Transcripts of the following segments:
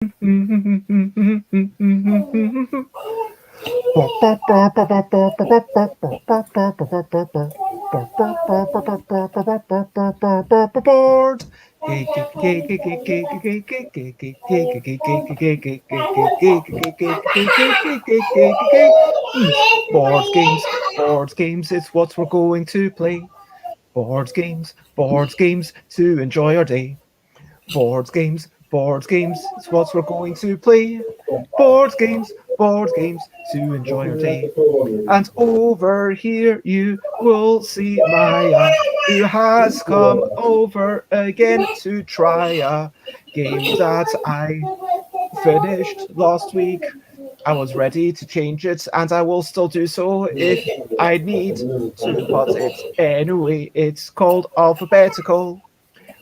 Board games is what we're going to play. Board games to enjoy our day. Board games is what we're going to play. Board games to enjoy our day. And over here you will see Maya, who has come over again to try a game that I finished last week. I was ready to change it, and I will still do so if I need to. But it's anyway, it's called Alphabetical.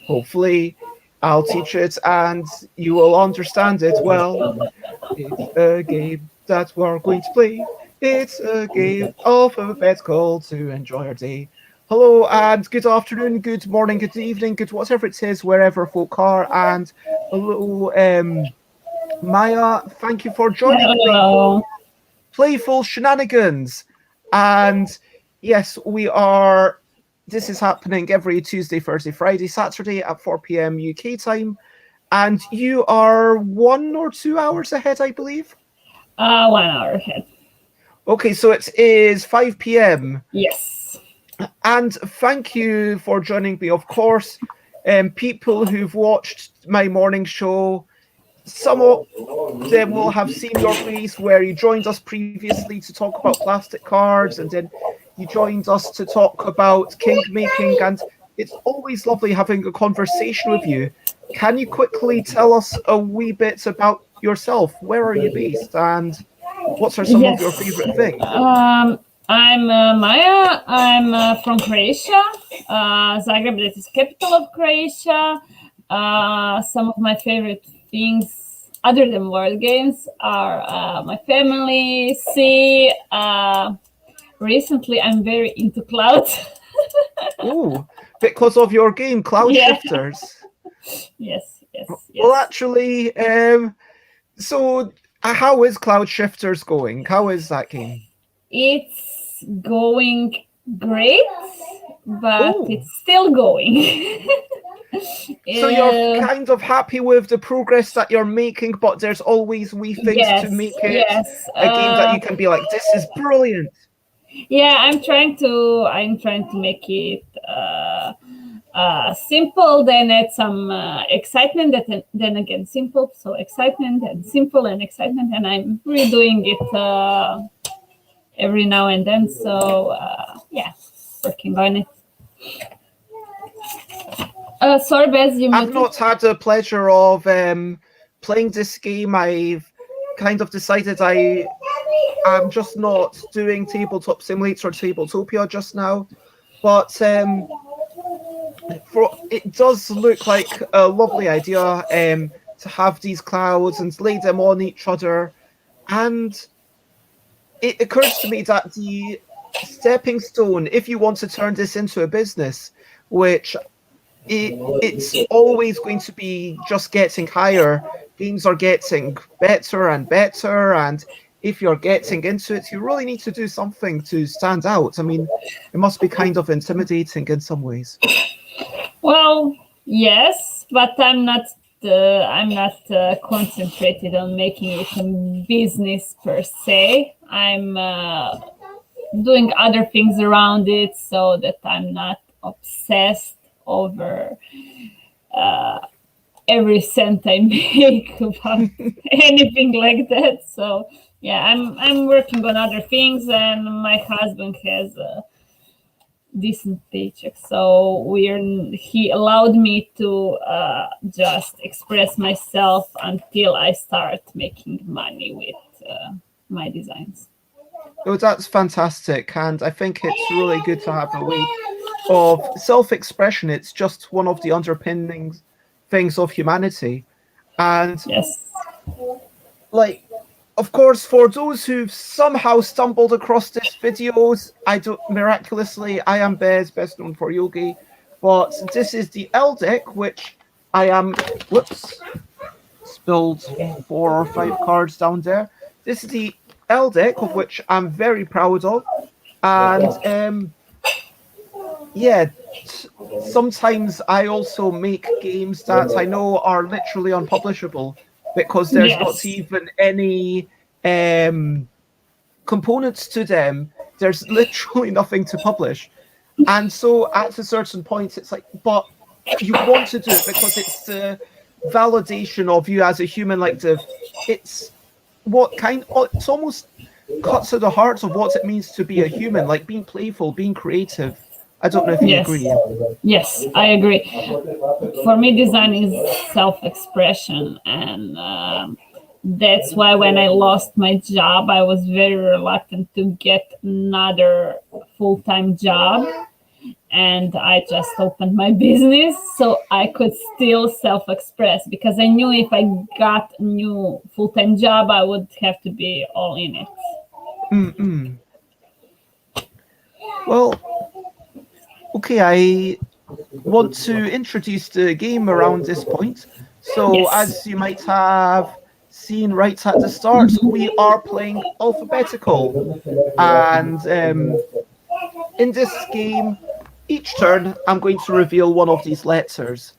Hopefully, I'll teach it and you will understand it well. It's a game that we're going to play. It's a game alphabetical to enjoy our day. Hello and good afternoon, good morning, good evening, good whatever it is, wherever folk are. And hello, Maya, thank you for joining Hello. Playful Shenanigans. And yes, we are. This is happening every Tuesday, Thursday, Friday, Saturday at 4 p.m. UK time. And you are 1 or 2 hours ahead, I believe? 1 hour ahead. Okay, so it is 5 p.m. Yes. And thank you for joining me. Of course, people who've watched my morning show, some of them will have seen your face where you joined us previously to talk about plastic cards, and then you joined us to talk about king making, and it's always lovely having a conversation with you. Can you quickly tell us a wee bit about yourself? Where are you based, and what are some of your favorite things? I'm Maja. I'm from Croatia. Zagreb, that is capital of Croatia. Some of my favorite things, other than board games, are my family. Recently I'm very into clouds. Oh, because of your game, Cloudshifters. Yes. Well, actually, so how is Cloudshifters going? How is that game? It's going great, but it's still going. So you're kind of happy with the progress that you're making, but there's always wee things to make it a game that you can be like, this is brilliant. Yeah, I'm trying to make it simple, then add some excitement, then again simple, so excitement and simple and excitement, and I'm redoing it every now and then, so yeah, working on it. Sorry, Bez, I've not had the pleasure of playing this game. I've kind of decided I'm just not doing Tabletop Simulator or Tabletopia just now, but it does look like a lovely idea to have these clouds and lay them on each other. And it occurs to me that the stepping stone, if you want to turn this into a business, which it's always going to be just getting higher, games are getting better and better, and if you're getting into it, you really need to do something to stand out. I mean, it must be kind of intimidating in some ways. Well, yes, but I'm not concentrated on making it a business per se. I'm doing other things around it so that I'm not obsessed over every cent I make about anything like that. So yeah, I'm working on other things, and my husband has a decent paycheck, so he allowed me to just express myself until I start making money with my designs. Oh, that's fantastic, and I think it's really good to have a way of self-expression. It's just one of the underpinning things of humanity. And yes, like, of course, for those who've somehow stumbled across this videos, miraculously, I am Bez, best known for Yogi, but this is the L deck, which I am spilled 4 or 5 cards down there. This is the L deck, of which I'm very proud of. And yeah, sometimes I also make games that I know are literally unpublishable because there's not Yes. even any components to them. There's literally nothing to publish. And so at a certain point, it's like, but you want to do it because it's the validation of you as a human. Like it's it's almost cuts to the heart of what it means to be a human, like being playful, being creative. I don't know if you Yes. agree. Yes, I agree. For me, design is self-expression, and that's why when I lost my job, I was very reluctant to get another full-time job, and I just opened my business so I could still self-express, because I knew if I got a new full-time job, I would have to be all in it. Mm-mm. Well, okay, I want to introduce the game around this point. So, Yes. as you might have seen right at the start, we are playing alphabetical. And in this game, each turn, I'm going to reveal one of these letters.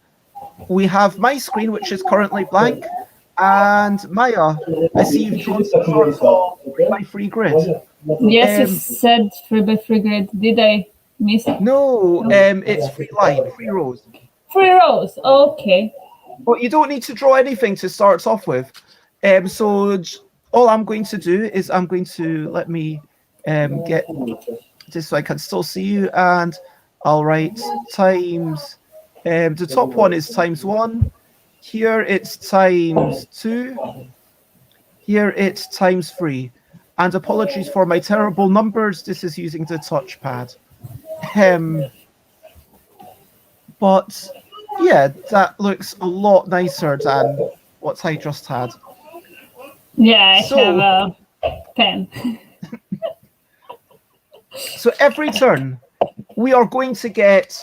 We have my screen, which is currently blank. And Maya, I see you've drawn some cards of 3x3 grid. Yes, you Um, said 3x3 grid. Did I miss it? no, it's 3 line, 3 rows. 3 rows. Okay. But you don't need to draw anything to start off with. So all I'm going to do is I'm going to let me get this so I can still see you, and I'll write times. The top one is ×1. Here it's ×2. Here it's ×3. And apologies for my terrible numbers. This is using the touchpad. But yeah, that looks a lot nicer than what I just had. Yeah, I So- have a pen. So every turn, we are going to get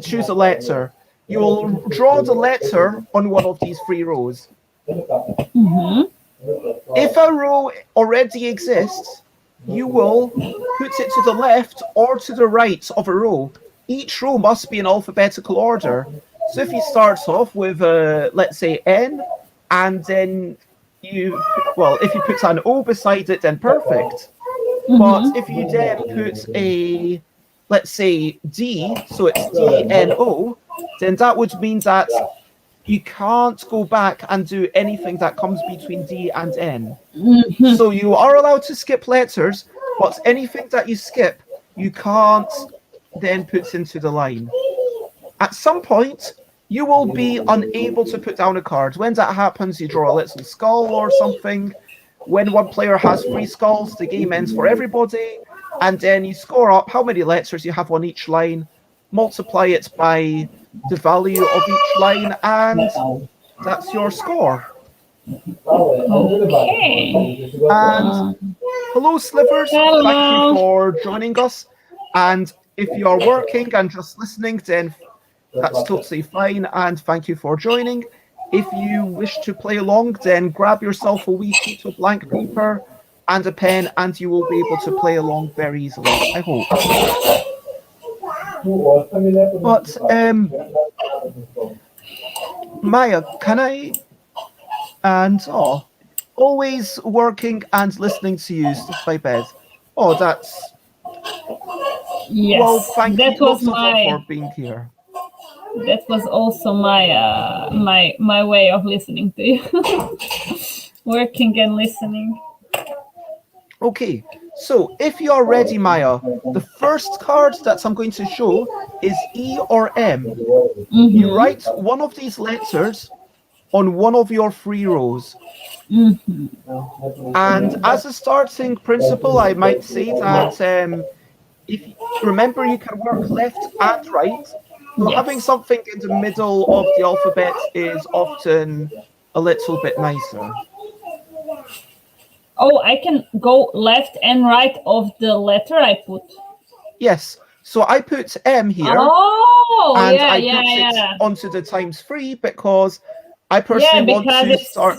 choose a letter. You will draw the letter on one of these 3 rows. If a row already exists, you will put it to the left or to the right of a row. Each row must be in alphabetical order. So if you start off with, let's say, N, and then if you put an O beside it, then perfect. But if you then put a, let's say, D, so it's DNO, then that would mean that you can't go back and do anything that comes between D and N. So you are allowed to skip letters, but anything that you skip, you can't then put into the line. At some point, you will be unable to put down a card. When that happens, you draw a little skull or something. When one player has 3 skulls, the game ends for everybody, and then you score up how many letters you have on each line, multiply it by the value of each line, and that's your score. Okay. And hello, Slivers. Hello. Thank you for joining us. And if you are working and just listening, then that's totally fine. And thank you for joining. If you wish to play along, then grab yourself a wee sheet of blank paper and a pen, and you will be able to play along very easily, I hope. But, Maya, can I... And, always working and listening to you since my bed. Oh, that's... Yes. Well, thank that you was lots of my. for being here. That was also my way of listening to you. Working and listening. Okay, so if you are ready, Maya, the first card that I'm going to show is E or M. You write one of these letters on one of your 3 rows. And as a starting principle, I might say that if remember, you can work left and right. So having something in the middle of the alphabet is often a little bit nicer. Oh, I can go left and right of the letter I put. Yes. So I put M here. Oh, and yeah, I yeah, put yeah. it onto the ×3 because I personally want because to start.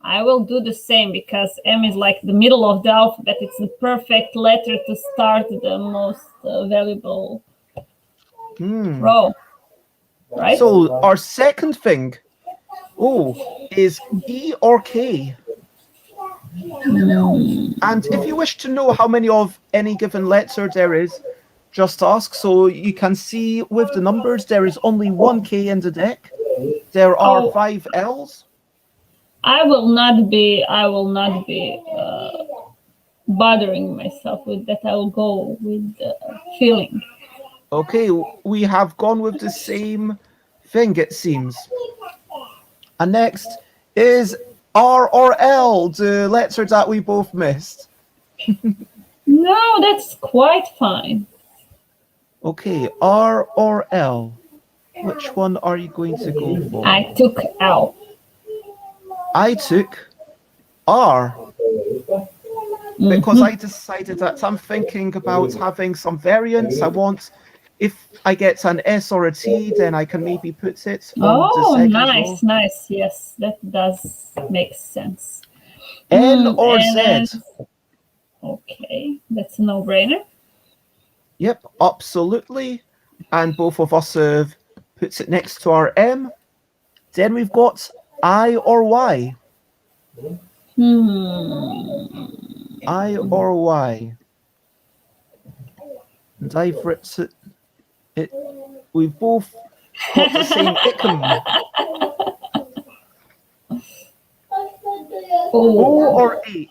I will do the same because M is like the middle of the alphabet. It's the perfect letter to start the most valuable row, right? So our second thing, is E or K. And if you wish to know how many of any given letter there is, just ask. So you can see with the numbers, there is only one K in the deck. There are 5 L's. I will not be bothering myself with that. I will go with the feeling. Okay, we have gone with the same thing, it seems. And next is R or L, the letter that we both missed. No, that's quite fine. Okay, R or L. Which one are you going to go for? I took L. I took R. Because I decided that I'm thinking about having some variants. I want, if I get an S or a T, then I can maybe put it on the second row. Nice. Yes, that does make sense. N or Z? Okay, that's a no-brainer. Yep, absolutely. And both of us have puts it next to our M. Then we've got I or Y. I or Y. And I've written it. We've both got the same icon. O or H.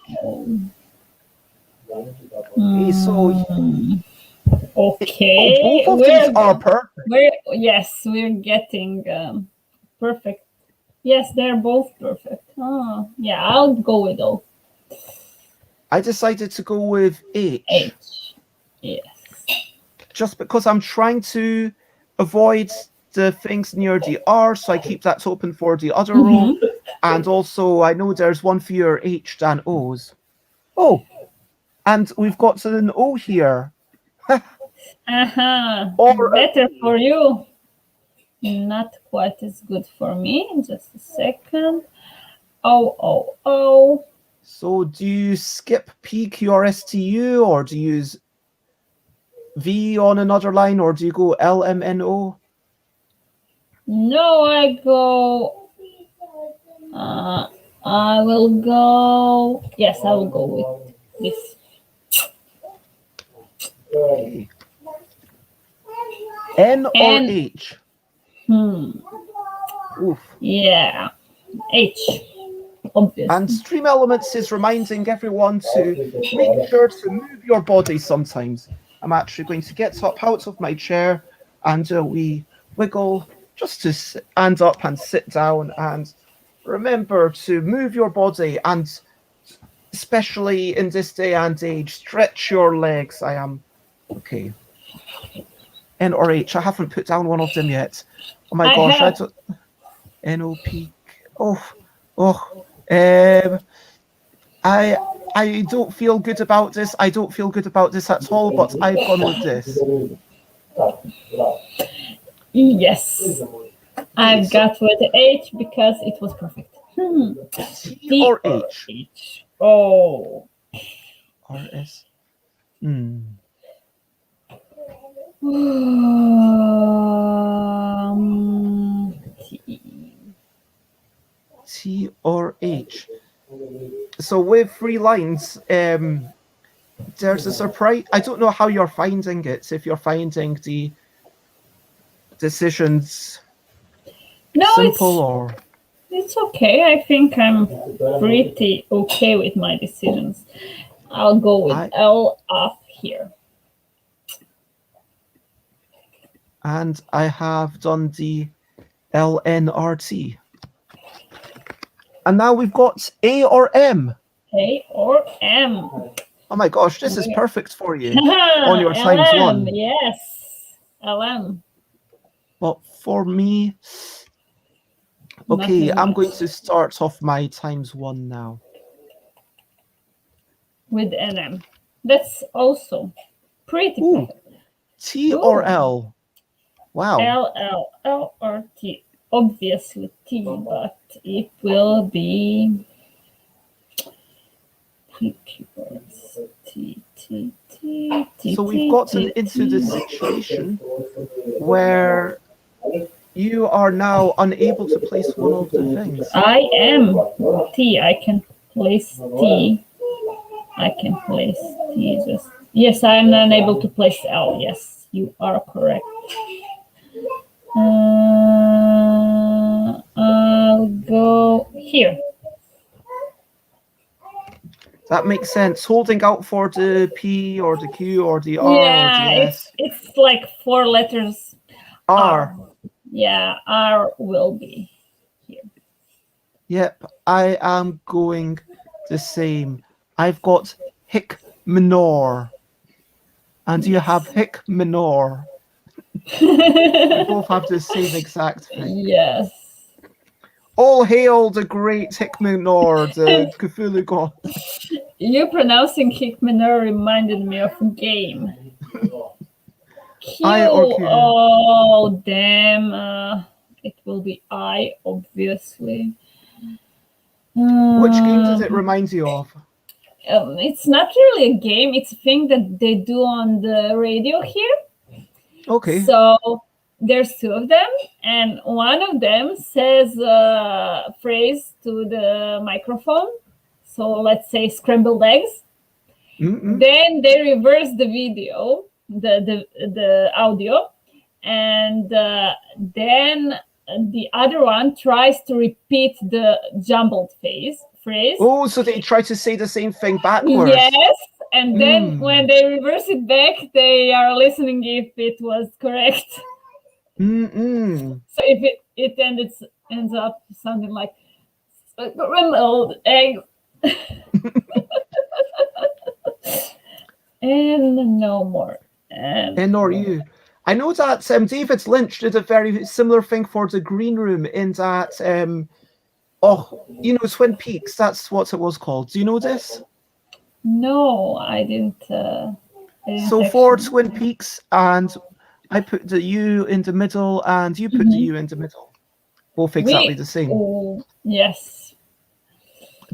Okay, so okay, both of these are perfect. We're getting perfect. Yes, they're both perfect. Oh, yeah, I'll go with O. I decided to go with H. Yes. Just because I'm trying to avoid the things near the R, so I keep that open for the other row. And also, I know there's one fewer H than O's. Oh, and we've got an O here. Or better for you. Not quite as good for me. Just a second. O. So do you skip P, Q, R, S, T, U, or do you use V on another line, or do you go L, M, N, O? No, I go. I will go. Yes, I will go with this. Okay. N or H? Oof. Yeah, H. Obviously. And Stream Elements is reminding everyone to make sure to move your body sometimes. I'm actually going to get up out of my chair and we wiggle just to stand up and sit down, and remember to move your body, and especially in this day and age, stretch your legs. I am okay. N or H. I haven't put down one of them yet. Oh my gosh! I don't. N O P. I don't feel good about this. I don't feel good about this at all. But I've gone with this. Yes, I've got with H because it was perfect. T or H? Oh. R S. T or H. So with 3 lines, there's a surprise. I don't know how you're finding it. If you're finding the decisions simple or it's okay. I think I'm pretty okay with my decisions. I'll go with L up here. And I have done the LNRT. And now we've got A or M. A or M. Oh my gosh, this is perfect for you on your times LM, one. Yes, LM. But for me, okay, I'm going to start off my times one now. With NM. That's also pretty perfect. T or L? Wow. L or T. obviously T, but it will be T keywords. T, T, T, T, So we've T, gotten T, into the T. situation where you are now unable to place one of the things. I am T. I can place T. I can place T. Yes, I am unable to place L. Yes, you are correct. I'll go here. That makes sense. Holding out for the P or the Q or the R or the S. It's like 4 letters. R. Yeah, R will be here. Yep, I am going the same. I've got hic minor. And you have hic minor. We both have the same exact thing. Yes. All hail the great hic minor, the Cthulhu god. You pronouncing Hickmanor reminded me of a game. Q. I or Q. Oh, damn. It will be I, obviously. Which game does it remind you of? It's not really a game. It's a thing that they do on the radio here. Okay. So there's 2 of them, and one of them says a phrase to the microphone. So let's say scrambled eggs. Then they reverse the video, the audio, and then the other one tries to repeat the jumbled phrase. Oh, so they try to say the same thing backwards. Yes, and then when they reverse it back, they are listening if it was correct. So if it ends up sounding like scrambled eggs. And no more. And nor you. I know that David Lynch did a very similar thing for the Green Room in that, Twin Peaks. That's what it was called. Do you know this? No, I didn't. So for Twin Peaks, and I put the U in the middle, and you put the U in the middle. Both exactly the same. Oh, yes.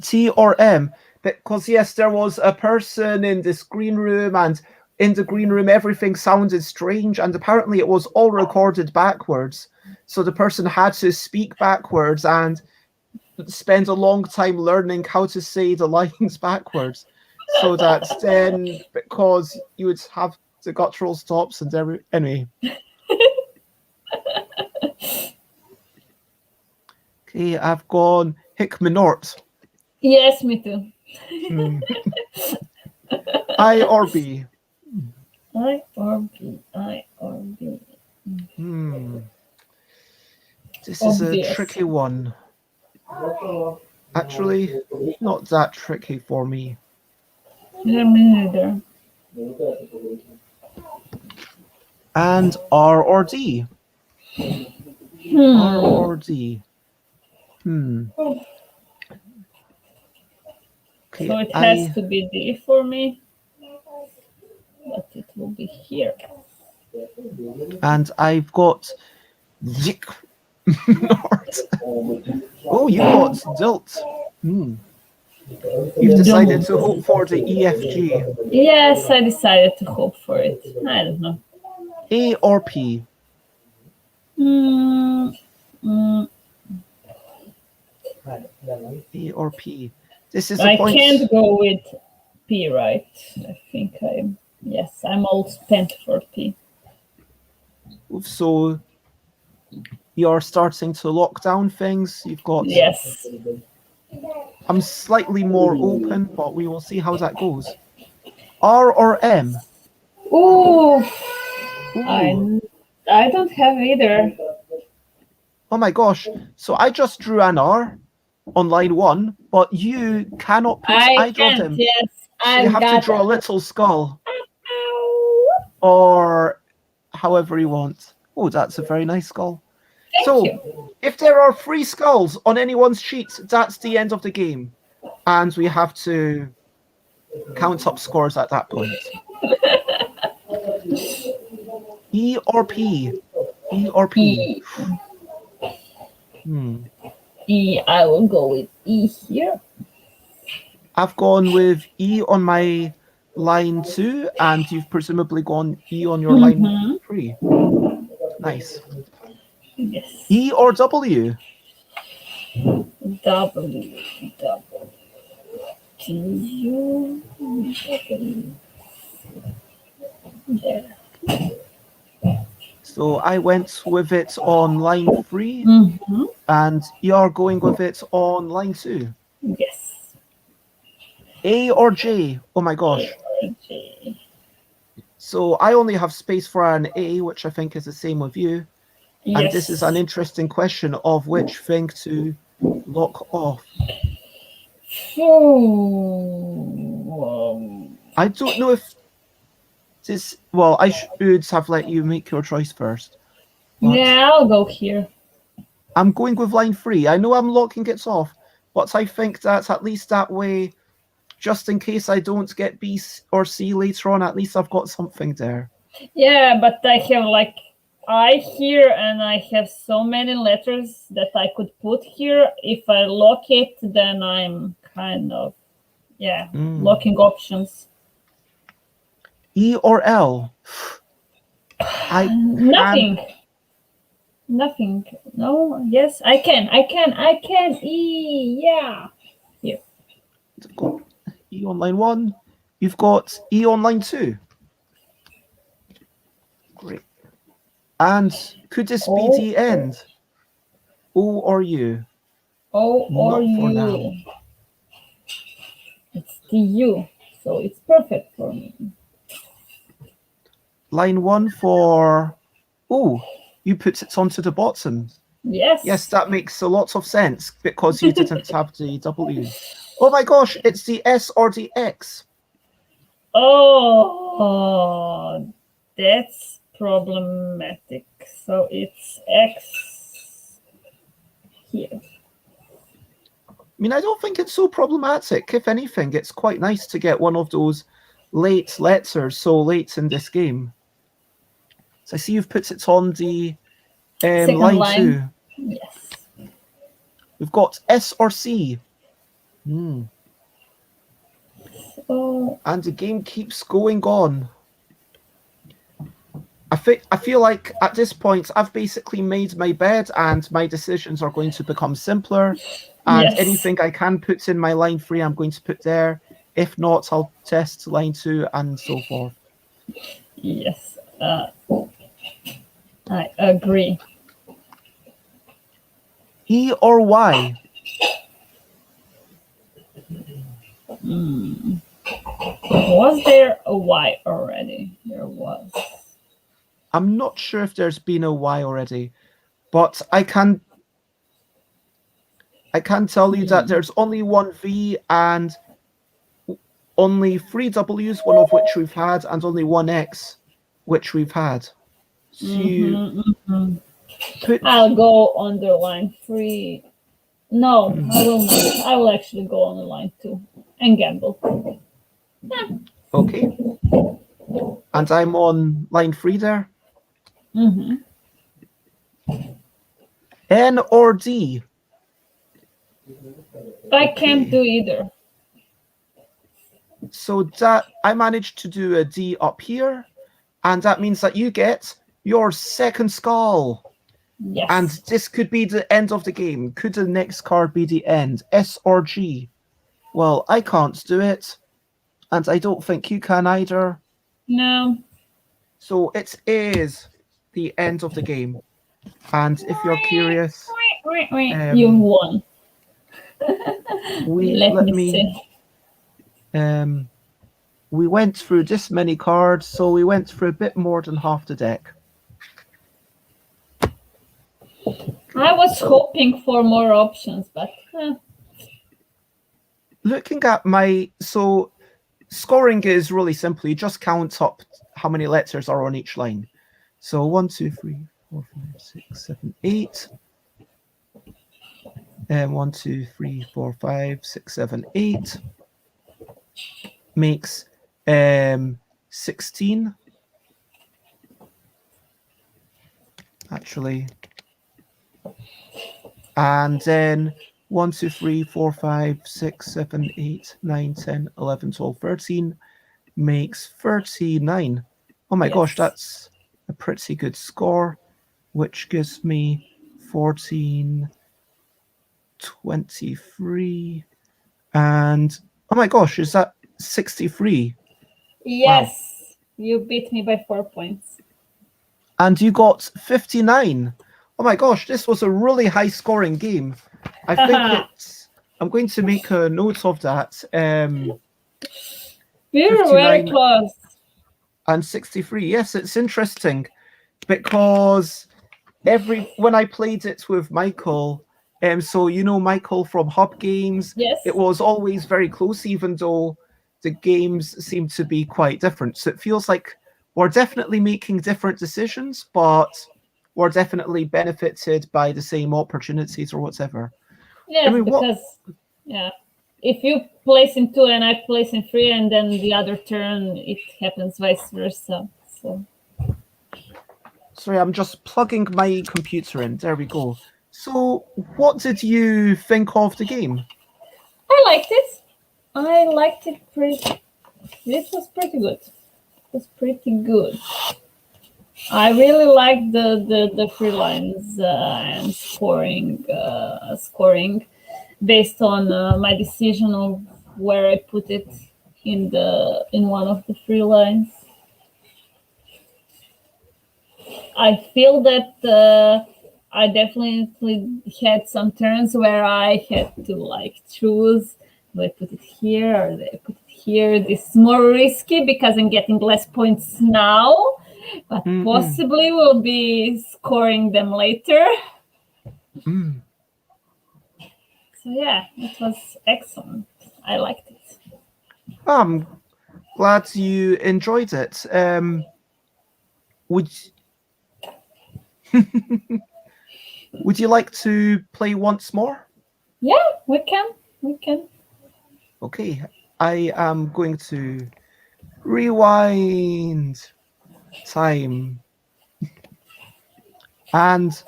T or M. Because, yes, there was a person in this green room, and in the green room, everything sounded strange, and apparently it was all recorded backwards. So the person had to speak backwards and spend a long time learning how to say the lines backwards. So that then, because you would have the guttural stops and anyway. Okay, I've gone hic minort. Yes, me too. I or B? I or B. I or B. This is a tricky one. Actually, not that tricky for me. Me neither. And R or D? R or D? Okay, so it has to be D for me, but it will be here. And I've got Zick. Oh, you got Zilt. You've decided to hope for the EFG. Yes, I decided to hope for it. I don't know. A or P? A or P? This is a point. I can't go with P, right? I think I'm all spent for P. So you're starting to lock down things. You've got. Yes. I'm slightly more open, but we will see how that goes. R or M? Ooh. I don't have either. Oh my gosh. So I just drew an R on line 1, but you cannot put I draw them. Yes, so you have to draw a little skull. Or however you want. Oh, that's a very nice skull. Thank you. If there are 3 skulls on anyone's sheet, that's the end of the game. And we have to count up scores at that point. E or P? E or P? E. I will go with E here. I've gone with E on my line 2, and you've presumably gone E on your line 3. Nice. Yes. E or W? W. U. W. There. So I went with it on line 3, and you're going with it on line 2. Yes. A or J? Oh my gosh. J. So I only have space for an A, which I think is the same with you. Yes. And this is an interesting question of which thing to lock off. I don't know if this... Well, I should have let you make your choice first. Yeah, I'll go here. I'm going with line 3. I know I'm locking it off, but I think that at least that way, just in case I don't get B or C later on, at least I've got something there. Yeah, but I have like I here, and I have so many letters that I could put here. If I lock it, then I'm kind of, locking options. E or L? Nothing. No. Yes, I can. E. Yeah. Here. You've got E on line 1. You've got E on line 2. Great. And could this be the end? O or U? O or Not for U. now. It's the U, so it's perfect for me. Line 1 for... Oh, you put it onto the bottom. Yes. Yes, that makes a lot of sense because you didn't have the W. Oh my gosh, it's the S or the X. Oh, that's problematic. So it's X here. I mean, I don't think it's so problematic. If anything, it's quite nice to get one of those late letters so late in this game. So I see you've put it on the line 2. Yes. We've got S or C. Oh. And the game keeps going on. I feel like at this point I've basically made my bed and my decisions are going to become simpler. And anything I can put in my line 3, I'm going to put there. If not, I'll test line 2 and so forth. Yes. I agree. E or Y? Was there a Y already? There was. I'm not sure if there's been a Y already, but I can tell you that there's only one V and only 3 W's, one of which we've had, and only one X, which we've had. So I'll go on the line 3. No, I will not. I will actually go on the line 2 and gamble. Okay. And I'm on line 3 there. N or D? I can't do either. So that I managed to do a D up here, and that means that you get your second skull. Yes. And this could be the end of the game. Could the next card be the end? S or G? Well, I can't do it, and I don't think you can either. No. So it is the end of the game. And if you're curious, you won. Let me see. We went through this many cards, so we went through a bit more than half the deck. I was hoping for more options, but looking at my... So scoring is really simple. You just count up how many letters are on each line. So 1, 2, 3, 4, 5, 6, 7, 8. 1, 2, 3, 4, 5, 6, 7, 8 makes 16. Actually, And then 1, 2, 3, 4, 5, 6, 7, 8, 9, 10, 11, 12, 13 makes 39. Oh my gosh, Yes. that's a pretty good score, which gives me 14, 23, and oh my gosh, is that 63? Wow. Yes. You beat me by 4 points. And you got 59. Oh my gosh, this was a really high scoring game. I think it's. I'm going to make a note of that. We were very 59 close. and 63. Yes, it's interesting because when I played it with Michael, so you know Michael from Hub Games, Yes. it was always very close, even though the games seem to be quite different. So it feels like we're definitely making different decisions, but we're definitely benefited by the same opportunities or whatever. Yes, because yeah, if you place in 2 and I place in 3, and then the other turn it happens vice versa. So Sorry, I'm just plugging my computer in. There we go. So, what did you think of the game? I liked it. I liked it pretty. It was pretty good. It was pretty good. I really liked the free lines and scoring based on my decision of where I put it in one of the free lines. I feel that I definitely had some turns where I had to like choose, do I put it here or do I put it here? This is more risky because I'm getting less points now, but possibly will be scoring them later. So yeah, it was excellent. I liked it. I'm glad you enjoyed it. Would would you like to play once more? Yeah, we can. We can. Okay, I am going to rewind time. And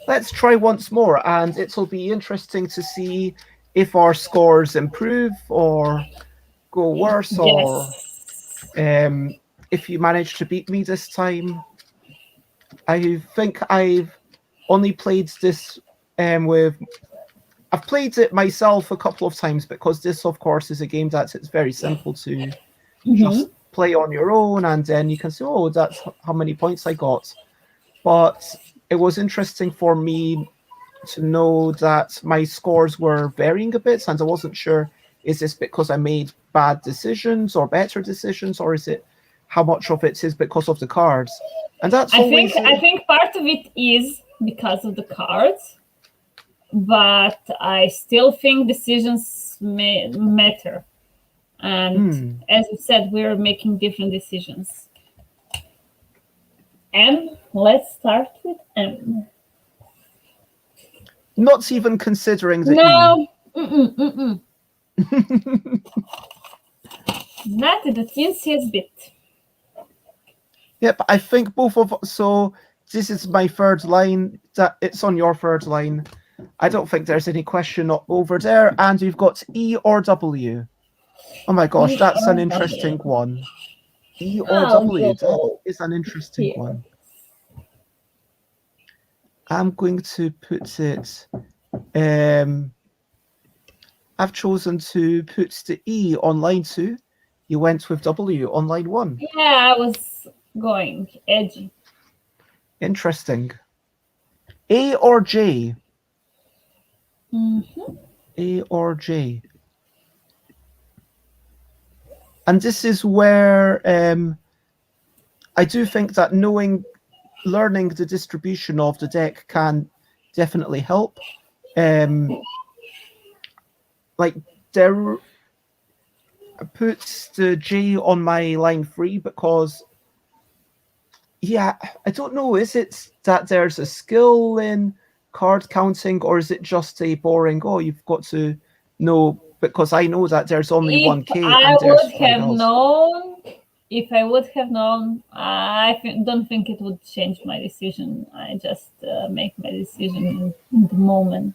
let's try once more, and it'll be interesting to see if our scores improve or go worse, or if you manage to beat me this time. I think I've only played this with. I've played it myself a couple of times because this, of course, is a game that it's very simple to just play on your own, and then you can say, "Oh, that's how many points I got." But it was interesting for me to know that my scores were varying a bit, and I wasn't sure, is this because I made bad decisions or better decisions, or is it how much of it is because of the cards? And that's always. I think part of it is because of the cards, but I still think decisions matter. And as you said, we're making different decisions. M, let's start with M. Not even considering the No. Not the teensy bit. Yep, I think both of so this is my third line. That it's on your third line. I don't think there's any question over there. And you've got E or W. Oh my gosh, that's an interesting one. E or W. That is an interesting one. I'm going to put it. I've chosen to put the E on line 2. You went with W on line 1. Yeah, I was going edgy. Interesting. A or J? A or J? And this is where I do think that learning the distribution of the deck can definitely help. Like there, I put the J on my line 3 because, yeah, I don't know. Is it that there's a skill in card counting, or is it just a boring? Oh, you've got to know, because I know that there's only one K. I and there's would have known if I would have known, don't think it would change my decision. I just make my decision in the moment.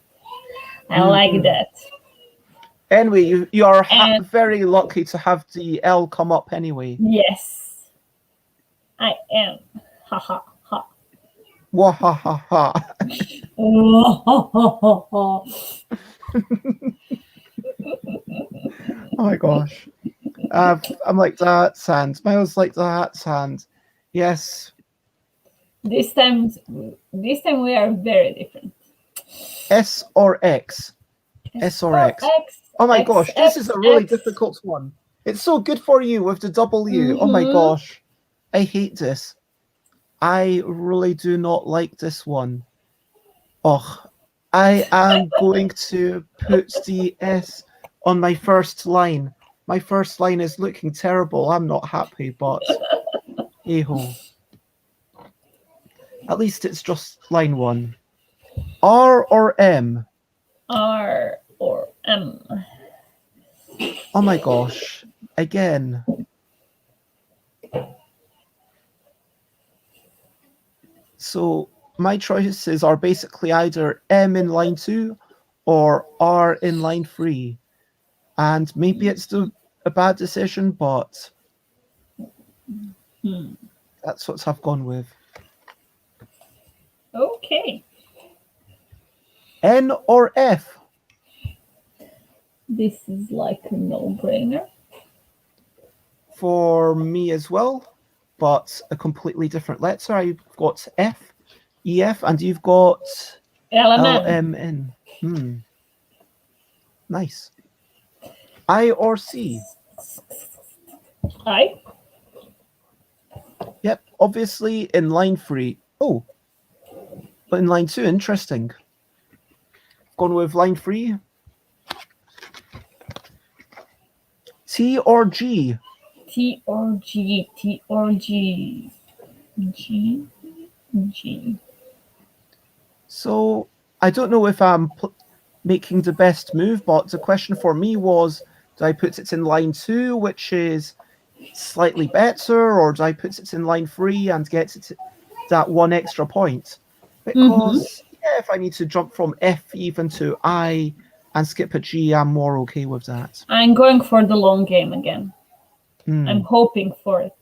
I like that. Anyway, you are And very lucky to have the L come up anyway. yes, I am. Ha ha ha. Wahahaha. Oh, Oh my gosh. I'm like that, Sand. Miles like that, Sand. Yes. this time we are very different. S or X? S or X? X, Oh my X, gosh, this is X, a really X. difficult one. It's so good for you with the W. Oh my gosh. I hate this. I really do not like this one. Oh, I am going to put the S on my first line. My first line is looking terrible. I'm not happy, but hey-ho. At least it's just line 1. R or M? R or M. Oh my gosh. Again. So my choices are basically either M in line 2 or R in line 3. And maybe it's a bad decision, but that's what I've gone with. Okay. N or F? This is like a no-brainer. For me as well, but a completely different letter. I've got F, EF, and you've got LMN. LMN. Nice. I or C? I. Yep, obviously in line 3. Oh, but in line 2, interesting. Gone with line 3. T or G? T or G. T or G. G. G. So I don't know if I'm making the best move, but the question for me was, do I put it in line 2, which is slightly better, or do I put it in line 3 and get it that 1 extra point? Because if I need to jump from F even to I and skip a G, I'm more okay with that. I'm going for the long game again. I'm hoping for it.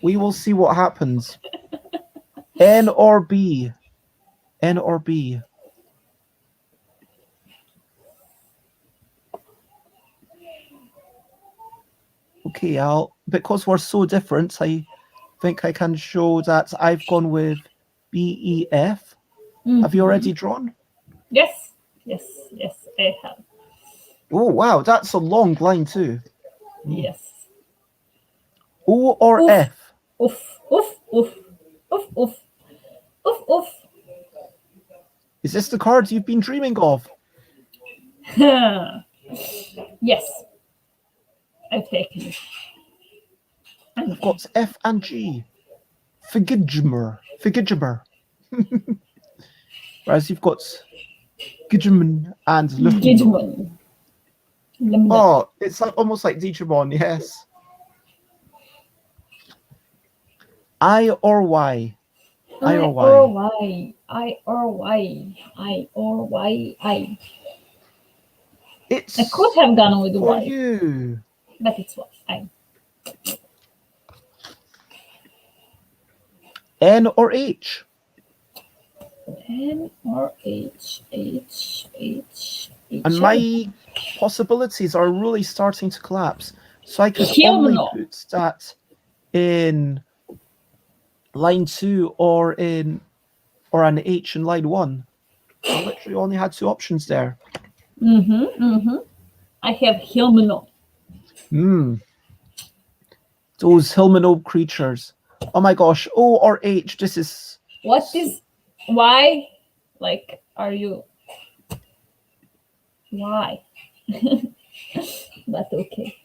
We will see what happens. N or B? N or B? Okay, because we're so different, I think I can show that I've gone with BEF. Have you already drawn? Yes, I have. Oh, wow, that's a long line too. Yes. O or Oof. F? Oof, oof, oof, oof, oof, oof, oof. Is this the card you've been dreaming of? Yes, I've taken it. We've got F and G. Figidgemer. Whereas you've got Gidgeman and Luffendor. Oh, it's almost like Digimon, yes. I or Y? I or Y. I or Y. I or Y. I. It's I could have gone with for Y. you. But it's Y. I. N or H? N or H. H. H. H. And my possibilities are really starting to collapse. So I could only put that in line 2 or an H in line 1. I literally only had 2 options there. I have Hilmeno. Those Hilmeno creatures. Oh my gosh. O or H, this is... What is... Why? Like, are you... Why? But okay.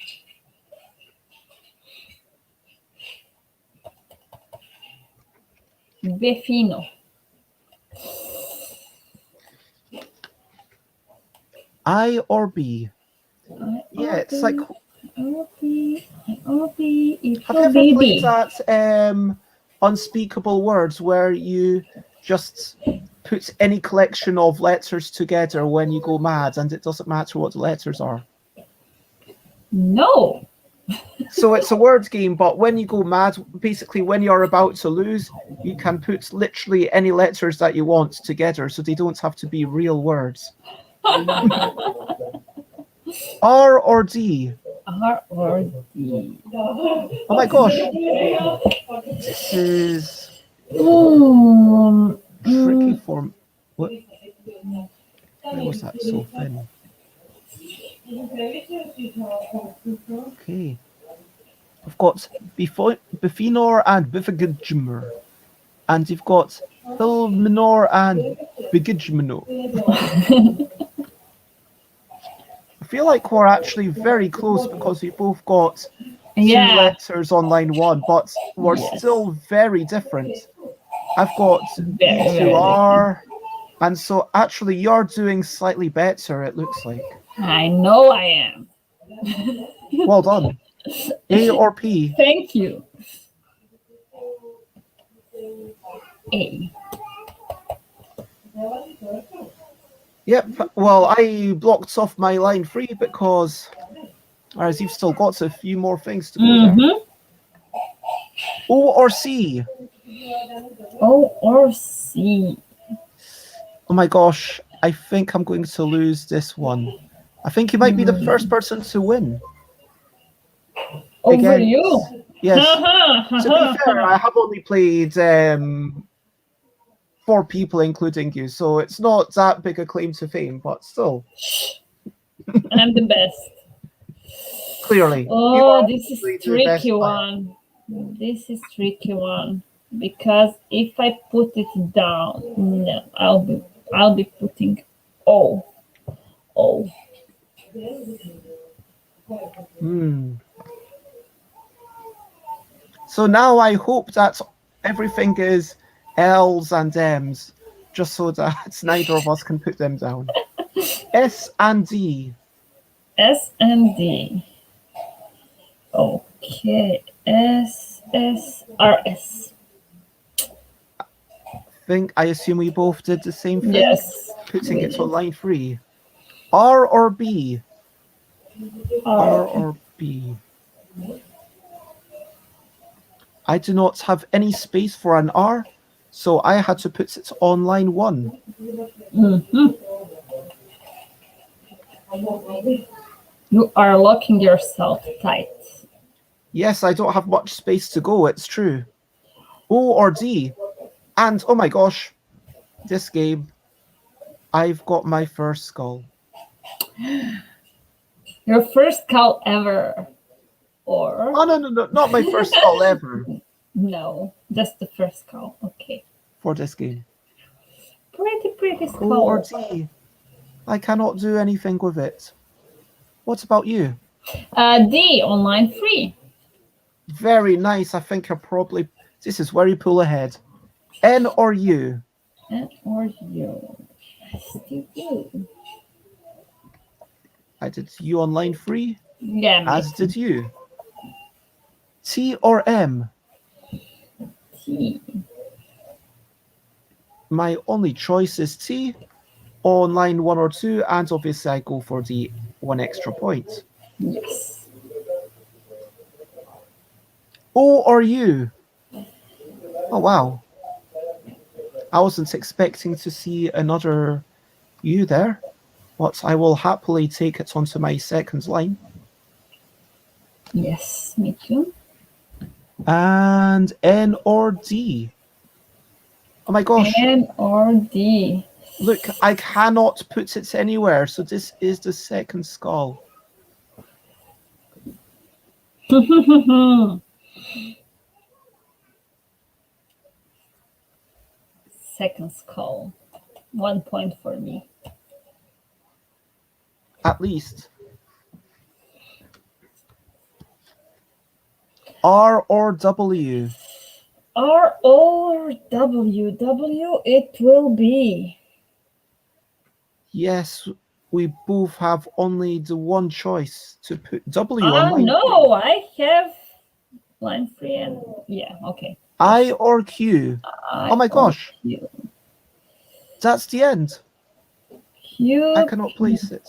Befino. I or B? I Yeah, or it's B. like O-P, O-P, it Have you will ever be played B. that unspeakable words where you just put any collection of letters together when you go mad and it doesn't matter what the letters are? No. So it's a word game, but when you go mad, basically when you're about to lose, you can put literally any letters that you want together, so they don't have to be real words. R or D? R or D. Oh my gosh, this is Mm, tricky mm, for... What? Why was that so thin? Okay. I've got Bifinor and Bifagijmer. And you've got Bilminor and Bigijmino. I feel like we're actually very close because we both got two yeah. letters on line one, but we're Yes. still very different. I've got Very, very B2R, and so actually you're doing slightly better, it looks like. I know I am. Well done. A or P? Thank you. A. Yep, well, I blocked off my line 3 because, whereas you've still got a few more things to go there. O or C? O or C. Oh my gosh, I think I'm going to lose this one. I think you might be the first person to win. Over you? Yes. To be fair, I have only played 4 people, including you, so it's not that big a claim to fame, but still. I'm the best. Clearly. Oh, this is tricky one. This is tricky one because if I put it down, no, I'll be putting O. O. So now I hope that everything is L's and M's, just so that neither of us can put them down. S and D. S and D. Okay. S, S, R, S. I assume we both did the same thing? Yes. Putting it on line 3. R or B? R or B? I do not have any space for an R, so I had to put it on line 1. You are locking yourself tight. Yes, I don't have much space to go, it's true. O or D? And, oh my gosh, this game, I've got my first skull. Your first call ever. Or? Oh, no, not my first skull ever. No, just the first call. Okay. For this game. Pretty skull. O or D? I cannot do anything with it. What about you? D, on line 3. Very nice. I think you're probably... This is where you pull ahead. N or U? N or U? Still U. I did U on line 3. Yeah. As did you. T or M? T. My only choice is T on line 1 or 2, and obviously I go for the 1 extra point. Yes. O or U? Oh, wow. I wasn't expecting to see another U there, but I will happily take it onto my second line. Yes, me too. And N or D? Oh my gosh. N or D? Look, I cannot put it anywhere, so this is the second skull. Second skull. 1 point for me. At least. R or W? R or W? W it will be. Yes, we both have only the one choice to put W on line no, 3. I have line 3 and yeah, okay. I or Q? I Oh my or gosh, Q. that's the end. Q. I cannot place it.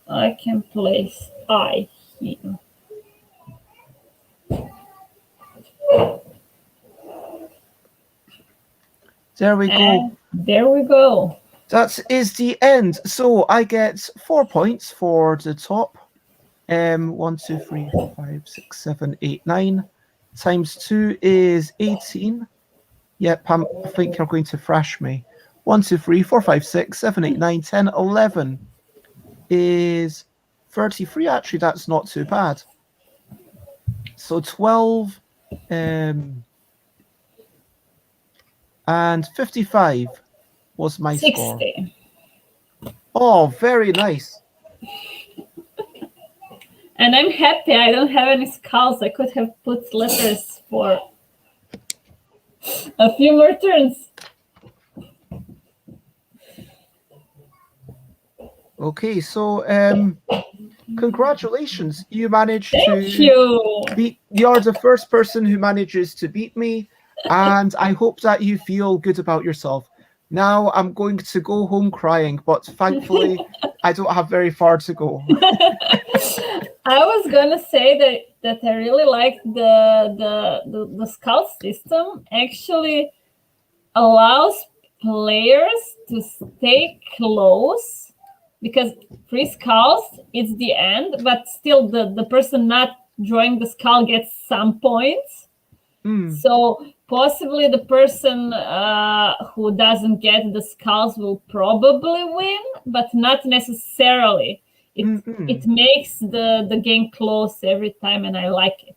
I can place I here. There we go. There we go. That is the end. So I get 4 points for the top. 1, 2, 3, 4, 5, 6, 7, 8, 9. Times 2 is 18. Yep, I think you're going to thrash me. 1, 2, 3, 4, 5, 6, 7, 8, 9, 10, 11 is 33. Actually, that's not too bad. So 12 and 55 was my 60. score. Oh, very nice. And I'm happy I don't have any skulls. I could have put letters for a few more turns. Okay, so congratulations. You managed Thank you. You're the first person who manages to beat me, and I hope that you feel good about yourself. Now I'm going to go home crying, but thankfully I don't have very far to go. I was gonna say that I really like the scout system. Actually allows players to stay close, because 3 skulls it's the end, but still the person not drawing the skull gets some points. So possibly the person who doesn't get the skulls will probably win, but not necessarily. It makes the game close every time, and I like it.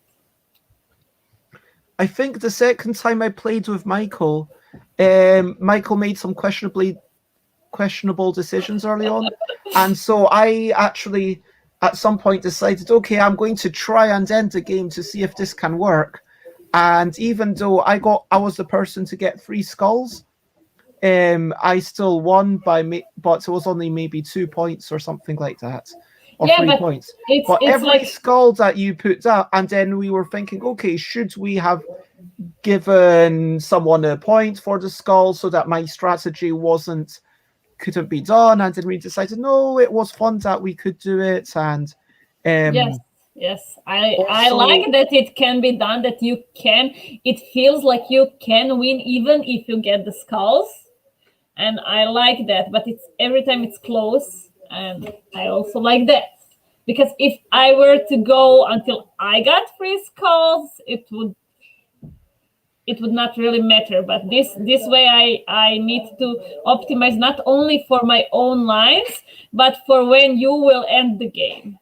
I think the second time I played with Michael, Michael made some questionable decisions early on, and so I actually at some point decided, okay, I'm going to try and end the game to see if this can work. And even though I was the person to get 3 skulls, I still won but it was only maybe 2 points or something like that, or 3 points. But every like skull that you put up, and then we were thinking, okay, should we have given someone a point for the skull so that my strategy couldn't be done? And then we decided, no, it was fun that we could do it. And yes, I like that it can be done, that it feels like you can win even if you get the skulls, and I like that. But it's every time it's close, and I also like that, because if I were to go until I got 3 skulls, it would not really matter. But this way I need to optimize not only for my own lines, but for when you will end the game.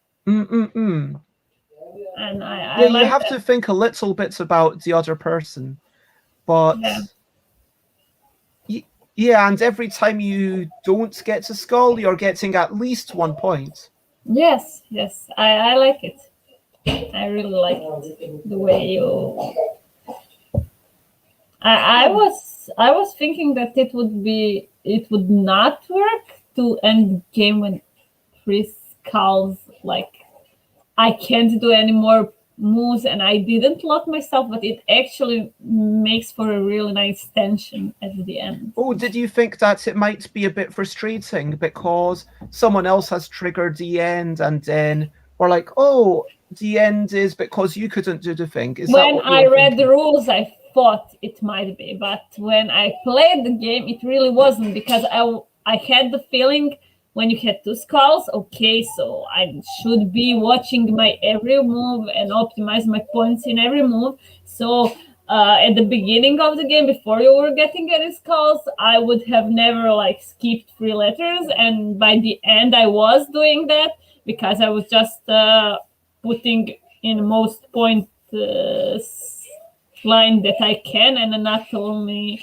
And I you have to think a little bit about the other person, but yeah, and every time you don't get a skull, you're getting at least 1 point. Yes, I like it. I really like it, the way you. I was thinking that it would not work to end the game when 3 skulls, like I can't do any more moves, and I didn't lock myself, but it actually makes for a really nice tension at the end. Oh, did you think that it might be a bit frustrating because someone else has triggered the end, and then we're like, oh, the end is because you couldn't do the thing? When I read the rules, I thought it might be, but when I played the game, it really wasn't, because I had the feeling, when you had 2 skulls, okay, so I should be watching my every move and optimize my points in every move. So at the beginning of the game, before you were getting any skulls, I would have never skipped 3 letters, and by the end I was doing that, because I was just putting in most point line that I can, and not only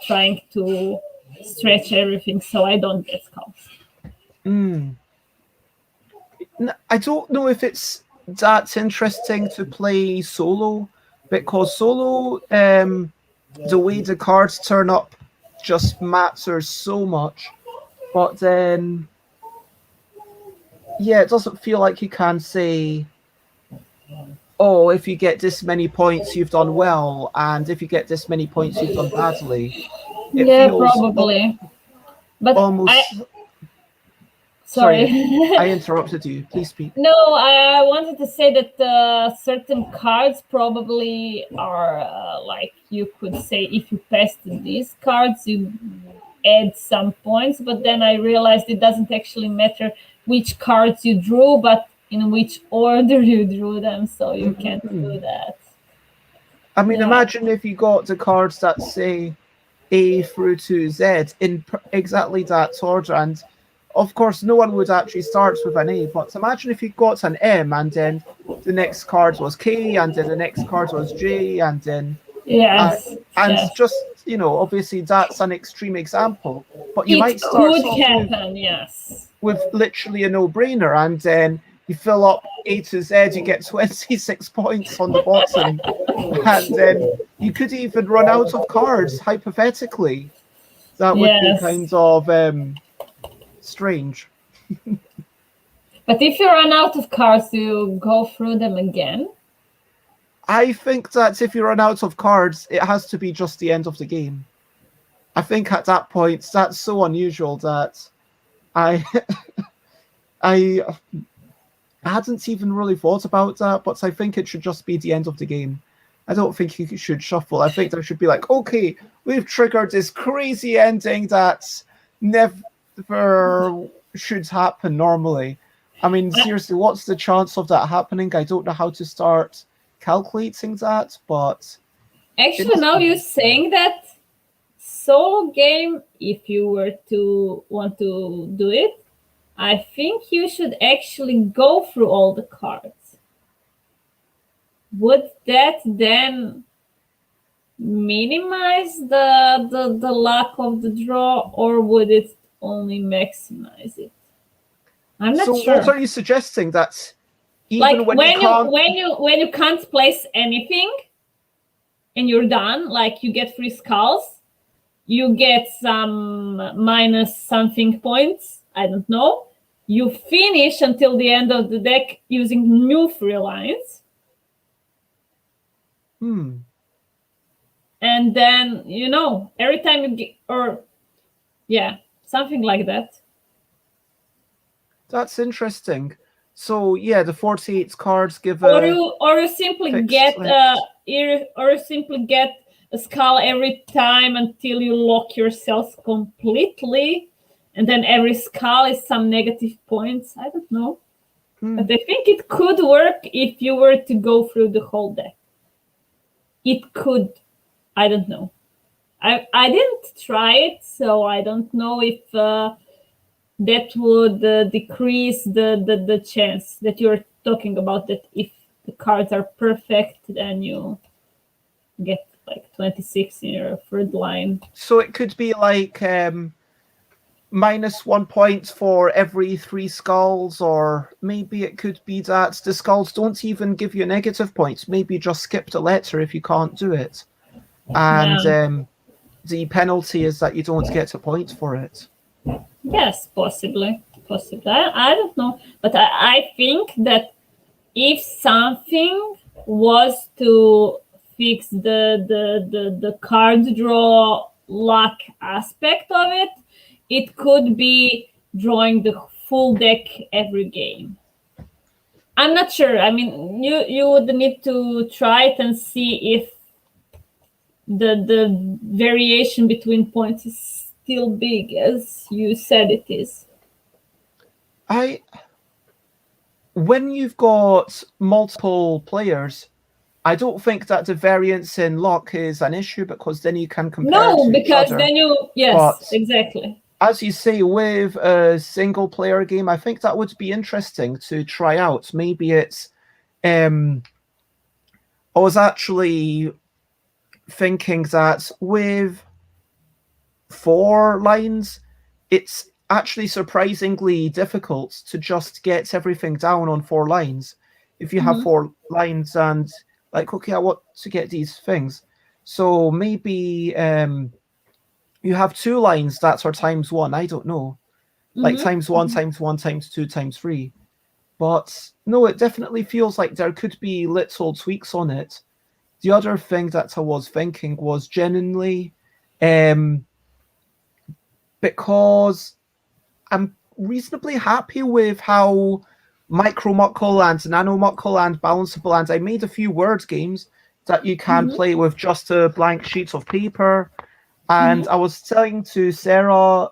trying to stretch everything so I don't get skulls. I don't know if it's that interesting to play solo, because solo, the way the cards turn up just matters so much. But then, yeah, it doesn't feel like you can say, oh, if you get this many points, you've done well, and if you get this many points, you've done badly. It Yeah, feels probably. But almost. sorry. Sorry, I interrupted you. Please speak. No, I wanted to say that certain cards probably are like, you could say, if you passed these cards, you add some points. But then I realized it doesn't actually matter which cards you drew, but in which order you drew them. So you can't do that. I mean, Yeah. imagine if you got the cards that say A through to Z in exactly that order, and of course, no one would actually start with an A. But imagine if you got an M, and then the next card was K, and then the next card was J, and then Yes. and Yes. just obviously that's an extreme example. But you It might start could off happen. Yes. with literally a no-brainer, and then you fill up A to Z, you get 26 points on the bottom, and then you could even run out of cards, hypothetically. That would be Yes. kind of strange. But if you run out of cards, you go through them again. I think that if you run out of cards, it has to be just the end of the game. I think at that point, that's so unusual that I I hadn't even really thought about that, but I think it should just be the end of the game. I don't think you should shuffle. I think there should be like, okay, we've triggered this crazy ending that never should happen normally. I mean, seriously, what's the chance of that happening? I don't know how to start calculating that, but actually, now you're saying that, solo game, if you were to want to do it, I think you should actually go through all the cards. Would that then minimize the lack of the draw, or would it only maximize it? I'm not sure. So what are you suggesting? That even like when you can't place anything and you're done, like you get 3 skulls, you get some minus something points, I don't know. You finish until the end of the deck using new 3 lines. And then, every time you get, or something like that. That's interesting. So yeah, the 48 cards give or you simply get a skull every time until you lock yourself completely, and then every skull is some negative points. I don't know. But I think it could work if you were to go through the whole deck. It could. I don't know. I didn't try it, so I don't know if that would decrease the chance that you're talking about, that if the cards are perfect, then you get like 26 in your third line. So it could be like -1 point for every 3 skulls, or maybe it could be that the skulls don't even give you negative points. Maybe just skip the letter if you can't do it. And the penalty is that you don't get a point for it. Yes, possibly. I don't know. But I think that if something was to fix the card draw luck aspect of it, it could be drawing the full deck every game. I'm not sure. I mean, you would need to try it and see if the variation between points is still big as you said it is. When you've got multiple players, I don't think that the variance in luck is an issue, because then you can compare. No, because then exactly. As you say, with a single player game, I think that would be interesting to try out. Maybe it's I was actually thinking that with 4 lines, it's actually surprisingly difficult to just get everything down on 4 lines. If you have 4 lines and like, okay, I want to get these things. So maybe you have 2 lines that are ×1. I don't know. like Mm-hmm. times one, times one, times two, times three. But no, it definitely feels like there could be little tweaks on it. The other thing that I was thinking was genuinely, um, because I'm reasonably happy with how Micro Muckle and Nano Muckle and Balanceable, and I made a few word games that you can Mm-hmm. play with just a blank sheet of paper. And Mm-hmm. I was telling to Sarah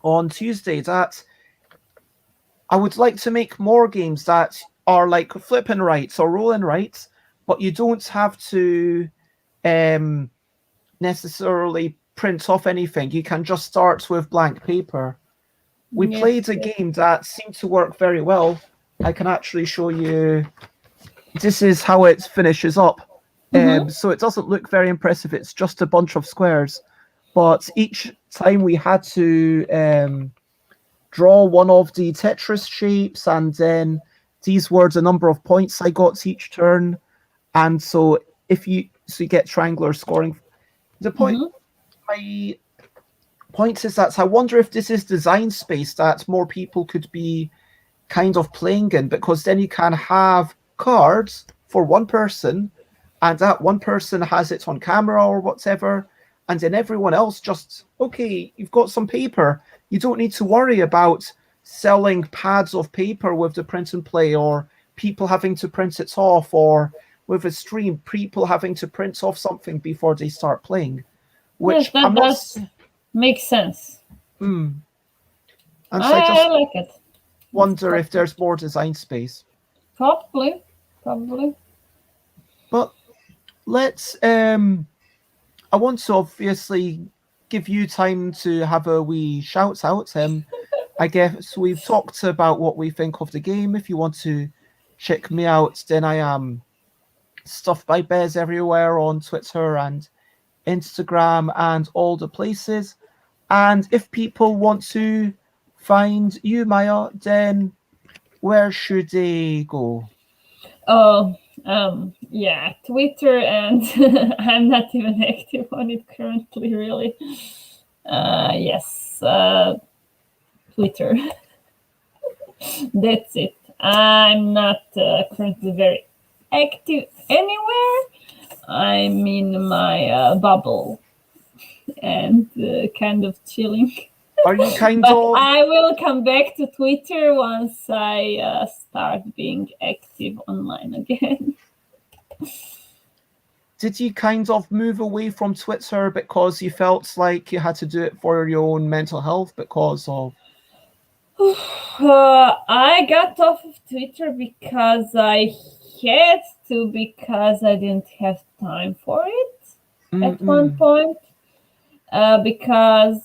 on Tuesday that I would like to make more games that are like flipping rights or rolling rights, but you don't have to um, necessarily print off anything. You can just start with blank paper. We Yes. played a Yes. game that seemed to work very well. I can actually show you. This is how it finishes up. Mm-hmm. So it doesn't look very impressive. It's just a bunch of squares. But each time we had to draw one of the Tetris shapes, and then these were the number of points I got each turn. And so if you so you get triangular scoring. The point Mm-hmm. my point is that I wonder if this is design space that more people could be kind of playing in, because then you can have cards for one person, and that one person has it on camera or whatever, and then everyone else just, okay, you've got some paper. You don't need to worry about selling pads of paper with the print and play, or people having to print it off, or with a stream, people having to print off something before they start playing, Yes, which that I'm not. does make sense. Mm, and so I I just like it. It's wonder if perfect. there's more design space. Probably. Probably. But let's I want to obviously give you time to have a wee shout out. I guess we've talked about what we think of the game. If you want to check me out, then I am Stuff by Bears everywhere on Twitter and Instagram and all the places. And if people want to find you, Maya, then where should they go? Oh, yeah, Twitter, and I'm not even active on it currently, really. Yes, Twitter. That's it. I'm not currently very active anywhere. I'm in my bubble and kind of chilling. Are you kind But of I will come back to Twitter once I start being active online again. did you kind of move away from Twitter because you felt like you had to do it for your own mental health because of I got off of Twitter because I had to, because I didn't have time for it at one Mm-mm. point. Because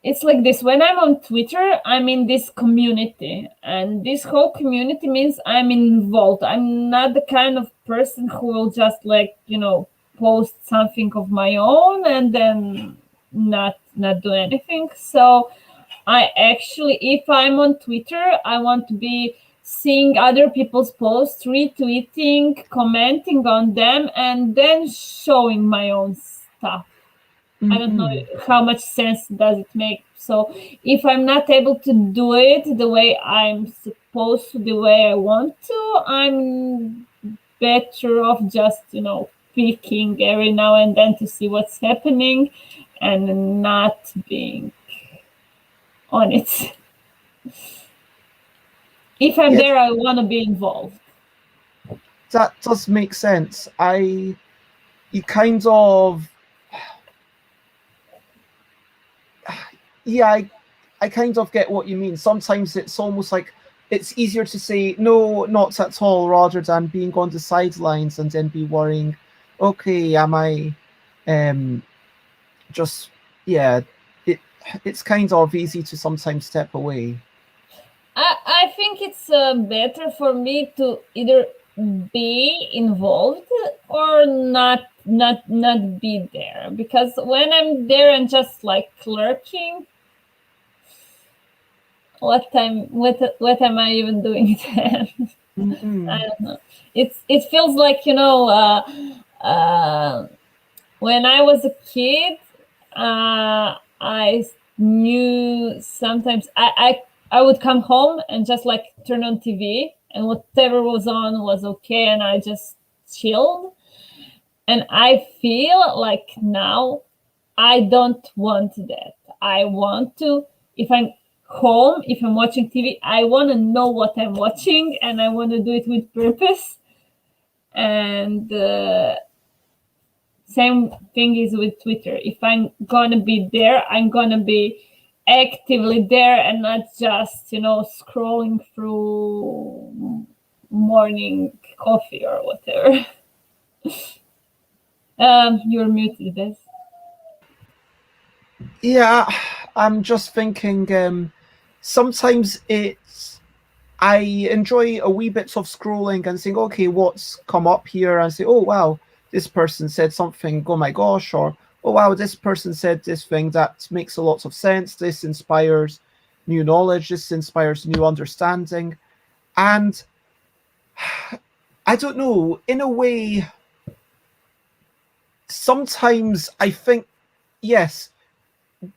it's like this: when I'm on Twitter, I'm in this community, and this whole community means I'm involved. I'm not the kind of person who will just, like, post something of my own and then not do anything. So I actually, if I'm on Twitter, I want to be seeing other people's posts, retweeting, commenting on them, and then showing my own stuff. I don't know Mm-mm. how much sense does it make. So if I'm not able to do it the way I'm supposed to, the way I want to, I'm better off just, peeking every now and then to see what's happening and not being on it. If I'm Yes, there, I want to be involved. that does make sense. You kind of, yeah, I kind of get what you mean. Sometimes it's almost like it's easier to say no, not at all, rather than being on the sidelines and then be worrying, okay, am I, um, just, yeah, it it's kind of easy to sometimes step away. I think it's better for me to either be involved or not be there, because when I'm there and just like clerking, what am I even doing then? I Mm-mm. don't know. It feels like, when I was a kid, I knew sometimes I would come home and just like turn on TV and whatever was on was okay and I just chilled. And I feel like now I don't want that. I want to, if I'm home, if I'm watching TV, I want to know what I'm watching and I want to do it with purpose. And same thing is with Twitter. If I'm gonna be there, I'm gonna be actively there and not just, scrolling through morning coffee or whatever. You're muted, Beth. Yeah, I'm just thinking. Sometimes I enjoy a wee bit of scrolling and saying, okay, what's come up here, and say, oh wow, this person said something. Oh my gosh, or oh wow, this person said this thing that makes a lot of sense. This inspires new knowledge. This inspires new understanding, and I don't know. In a way, sometimes I think yes,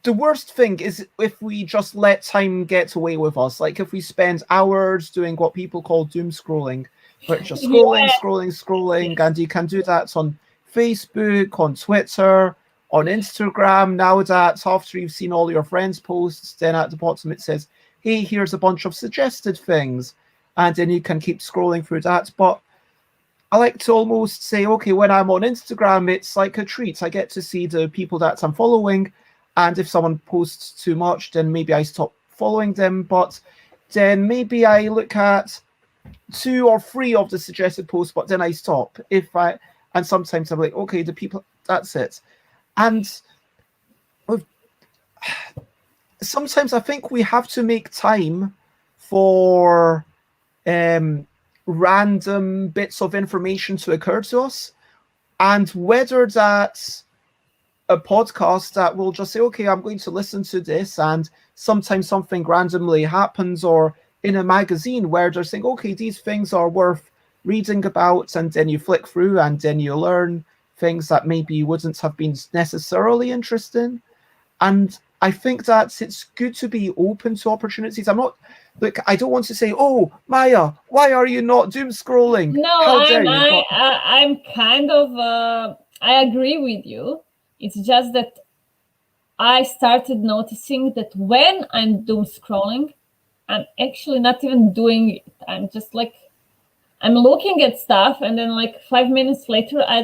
the worst thing is if we just let time get away with us. Like if we spend hours doing what people call doom scrolling, but just scrolling, Yeah. scrolling, scrolling, and you can do that on Facebook, on Twitter, on Instagram. Now that after you've seen all your friends' posts, then at the bottom it says, "Hey, here's a bunch of suggested things," and then you can keep scrolling through that. But I like to almost say, okay, when I'm on Instagram, it's like a treat. I get to see the people that I'm following. And if someone posts too much, then maybe I stop following them. But then maybe I look at 2 or 3 of the suggested posts, but then I stop. And sometimes I'm like, okay, the people, that's it. And sometimes I think we have to make time for random bits of information to occur to us. And whether that's a podcast that will just say, okay, I'm going to listen to this, and sometimes something randomly happens, or in a magazine where they're saying, okay, these things are worth reading about, and then you flick through and then you learn things that maybe you wouldn't have been necessarily interested in. And I think that it's good to be open to opportunities. I don't want to say, oh, Maja, why are you not doom scrolling? No, How dare you? But I'm kind of I agree with you. It's just that I started noticing that when I'm doom scrolling, I'm actually not even doing it. I'm just like I'm looking at stuff, and then like 5 minutes later, I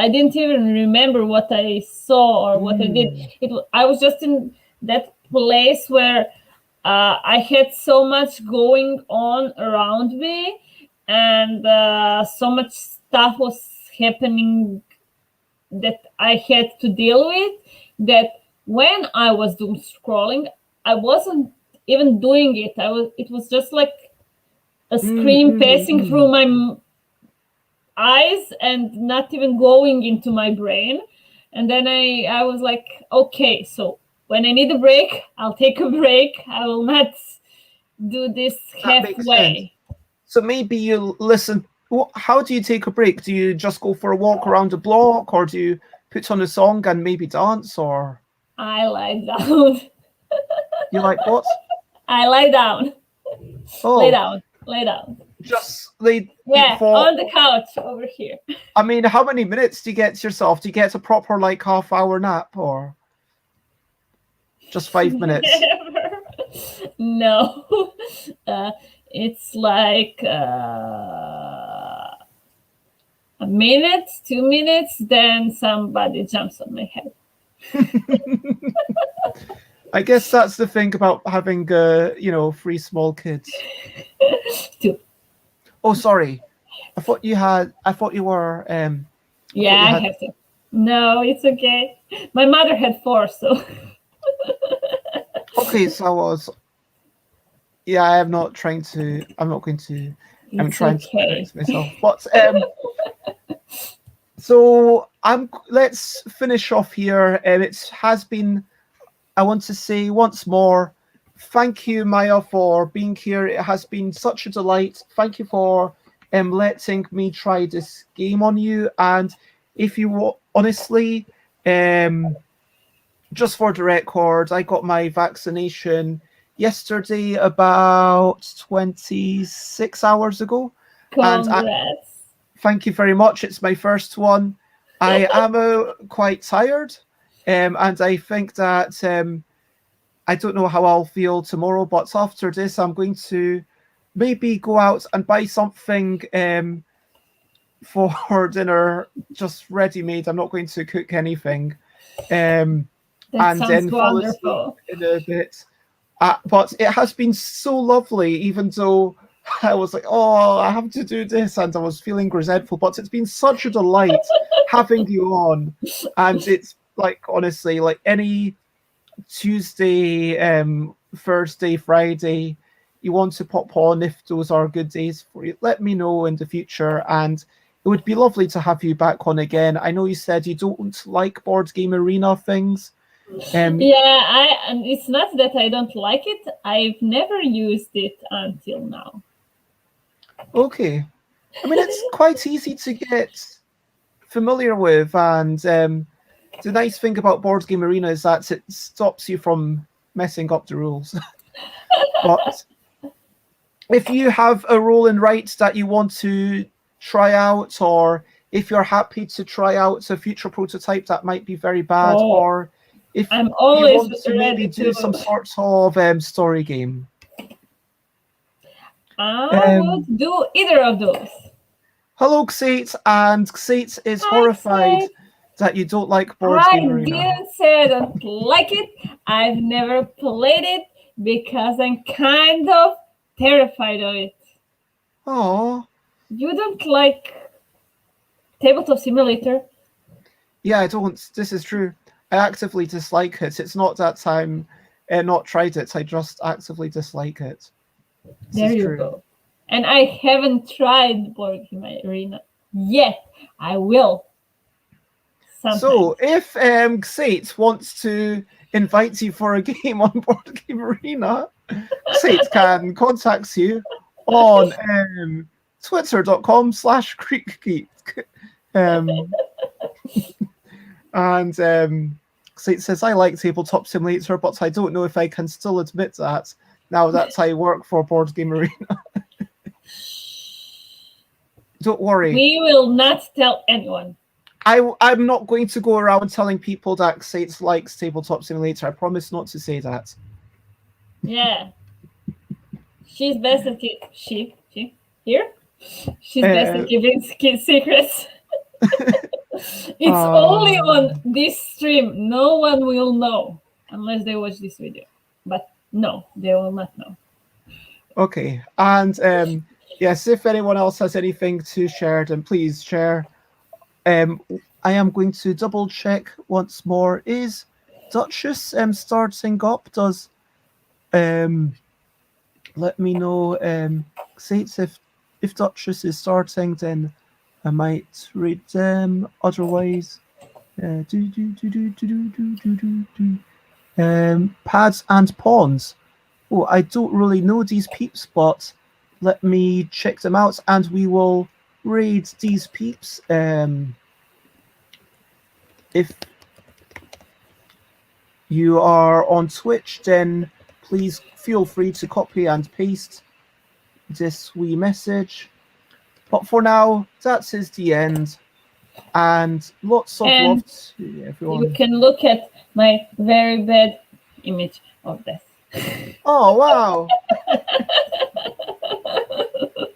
didn't even remember what I saw or what I did. I was just in that place where I had so much going on around me, and so much stuff was happening that I had to deal with, that when I was doom scrolling, I wasn't even doing it. It was just like a screen passing through my eyes and not even going into my brain. And then I was like, okay, so when I need a break, I'll take a break. I will not do this that makes sense. halfway. So maybe you listen. How do you take a break? Do you just go for a walk around the block, or do you put on a song and maybe dance, or I lie down. you like what? I lie down. Lay Oh, down. Lay down. just lay Yeah, for. on the couch over here. I mean, how many minutes do you get to yourself? Do you get a proper like half-hour nap, or just 5 minutes? No. It's like a minute, 2 minutes, then somebody jumps on my head. I guess that's the thing about having, 3 small kids. 2. Oh, sorry. I thought you had. I thought you were. Yeah, I have to. No, it's okay. My mother had 4, so. Okay, so I was. Yeah, I am not trying to. I'm not going to. I'm It's trying to okay. correct myself, but so Let's finish off here. It has been. I want to say once more, thank you, Maja, for being here. It has been such a delight. Thank you for letting me try this game on you. And if you honestly, just for the record, I got my vaccination yesterday about 26 hours ago. And Congrats. thank you very much. It's my first one. I am quite tired. And I think that I don't know how I'll feel tomorrow, but after this, I'm going to maybe go out and buy something for dinner, just ready made. I'm not going to cook anything. Um, That and sounds then fall asleep wonderful. in a bit. But it has been so lovely, even though I was like, oh, I have to do this, and I was feeling resentful. But it's been such a delight having you on. And it's like, honestly, like any Tuesday, Thursday, Friday, you want to pop on if those are good days for you, let me know in the future. And it would be lovely to have you back on again. I know you said you don't like board game arena things. Um, Yeah, and it's not that I don't like it. I've never used it until now. okay. I mean, it's quite easy to get familiar with, and the nice thing about board game arena is that it stops you from messing up the rules. But if you have a role in right that you want to try out, or if you're happy to try out a future prototype that might be very bad, Oh, or if I'm you always want to maybe ready do to. some sort of story game. I Um, would do either of those. Hello, Xate, and Xate is I horrified said that you don't like board I game arena. didn't say I don't like it. I've never played it because I'm kind of terrified of it. Oh, You don't like tabletop simulator? yeah, I don't. This is true. I actively dislike it. It's not that I'm not tried it. I just actively dislike it. This There is you true. go. And I haven't tried board game arena yet. I will So, sometimes. if Xate wants to invite you for a game on Board Game Arena, Xate can contact you on twitter.com/creekgeek. Um, and Xate says, I like Tabletop Simulator, but I don't know if I can still admit that now that I work for Board Game Arena. Don't worry. We will not tell anyone. I'm not going to go around telling people that Xate likes Tabletop Simulator. I promise not to say that. Yeah, she's best at it. She here. She's best Uh, at keeping secrets. It's only uh, on this stream. No one will know unless they watch this video. But no, they will not know. okay. And yes, if anyone else has anything to share, then please share. Um, I am going to double check once more. Is Duchess starting up? Does let me know Xates if Duchess is starting, then I might read them. Otherwise, pads and pawns. Oh, I don't really know these peeps, but let me check them out, and we will raid these peeps. If you are on Twitch, then please feel free to copy and paste this wee message. But for now, that is the end. And lots of love And to you everyone. can look at my very bad image of death. Oh, wow.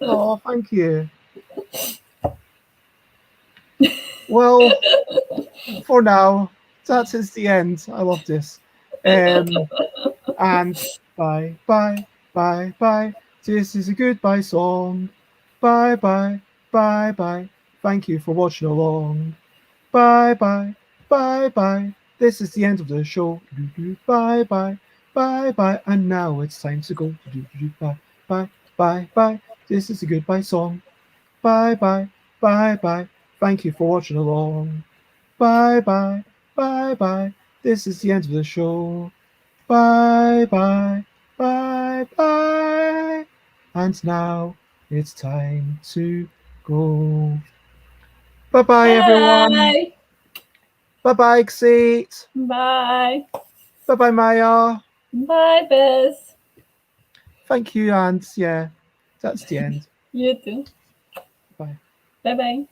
Oh, thank you. Well, for now, that is the end. I love this. And bye, bye, bye, bye. This is a goodbye song. Bye, bye, bye, bye. Thank you for watching along. Bye, bye, bye, bye. This is the end of the show. Bye, bye, bye, bye. And now it's time to go. Bye, bye, bye, bye. This is a goodbye song. Bye, bye, bye, bye. Thank you for watching along. Bye, bye, bye, bye. This is the end of the show. Bye, bye, bye, bye. And now it's time to go. Bye bye, everyone. Bye. Bye-bye, Xate. Bye. Bye-bye, Maya. Bye, Bess. Thank you, and yeah, that's the end. You too. Bye. Bye bye.